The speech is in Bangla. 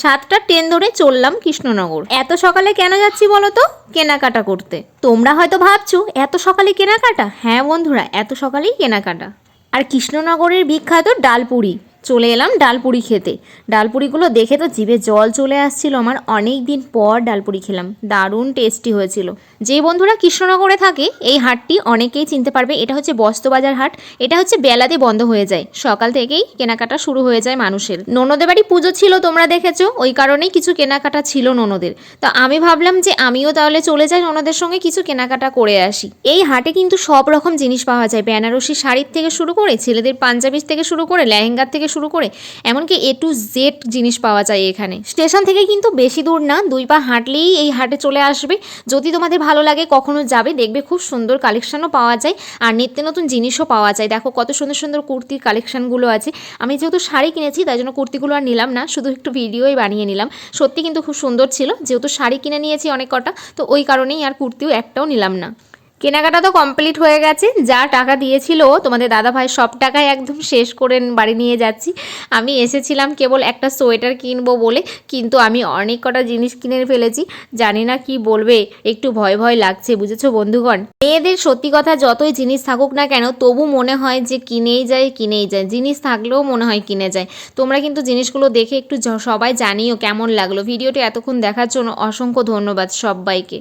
7টা ট্রেন ধরে চললাম কৃষ্ণনগর। এত সকালে কেন যাচ্ছি বলো তো? কেনাকাটা করতে। তোমরা হয়তো ভাবছো এত সকালে কেনাকাটা? হ্যাঁ বন্ধুরা, এত সকালেই কেনাকাটা। আর কৃষ্ণনগরের বিখ্যাত ডালপুরি, চলে এলাম ডালপুরি খেতে। ডালপুরিগুলো দেখে তো জিভে জল চলে আসছিল আমার। অনেক দিন পর ডালপুরি খেলাম, দারুণ টেস্টি হয়েছিল। যে বন্ধুরা কৃষ্ণনগরে থাকে এই হাটটি অনেকেই চিনতে পারবে। এটা হচ্ছে বস্ত্রবাজার হাট। এটা হচ্ছে বেলাতে বন্ধ হয়ে যায়, সকাল থেকেই কেনাকাটা শুরু হয়ে যায় মানুষের। ননদের বাড়ি পুজো ছিল, তোমরা দেখেছো, ওই কারণেই কিছু কেনাকাটা ছিল ননদের। তো আমি ভাবলাম যে আমিও তাহলে চলে যাই ননদের সঙ্গে, কিছু কেনাকাটা করে আসি। এই হাটে কিন্তু সব রকম জিনিস পাওয়া যায়, বেনারসি শাড়ির থেকে শুরু করে ছেলেদের পাঞ্জাবির থেকে শুরু করে লেহেঙ্গার থেকে শুরু করে এমনকি A to Z জিনিস পাওয়া যায় এখানে। স্টেশন থেকে কিন্তু বেশি দূর না, 2 পা হাঁটলেই এই হাটে চলে আসবে। যদি তোমাদের ভালো লাগে কখনো যাবে, দেখবে খুব সুন্দর কালেকশনও পাওয়া যায় আর নিত্য নতুন জিনিসও পাওয়া যায়। দেখো কত সুন্দর সুন্দর কুর্তির কালেকশনগুলো আছে। আমি যেহেতু শাড়ি কিনেছি তাই জন্য কুর্তিগুলো আর নিলাম না, শুধু একটু ভিডিওই বানিয়ে নিলাম। সত্যি কিন্তু খুব সুন্দর ছিল, যেহেতু শাড়ি কিনে নিয়েছি অনেক কটা, তো ওই কারণেই আর কুর্তিও একটাও নিলাম না। কেনাকাটা তো কমপ্লিট হয়ে গেছে। যা টাকা দিয়েছিল তোমাদের দাদাভাই সব টাকাই একদম শেষ করে বাড়ি নিয়ে যাচ্ছি। আমি এসেছিলাম কেবল একটা সোয়েটার কিনবো বলে, কিন্তু আমি অনেক কটা জিনিস কিনে ফেলেছি। জানি না কি বলবে, একটু ভয় ভয় লাগছে, বুঝেছো বন্ধুগণ। মেয়েদের সত্যি কথা, যতই জিনিস থাকুক না কেন তবু মনে হয় যে কিনেই যায়। জিনিস থাকলেও মনে হয় কিনে যায়। তোমরা কিন্তু জিনিসগুলো দেখে একটু সবাই জানিও কেমন লাগলো। ভিডিওটি এতক্ষণ দেখার জন্য অসংখ্য ধন্যবাদ সবাইকে।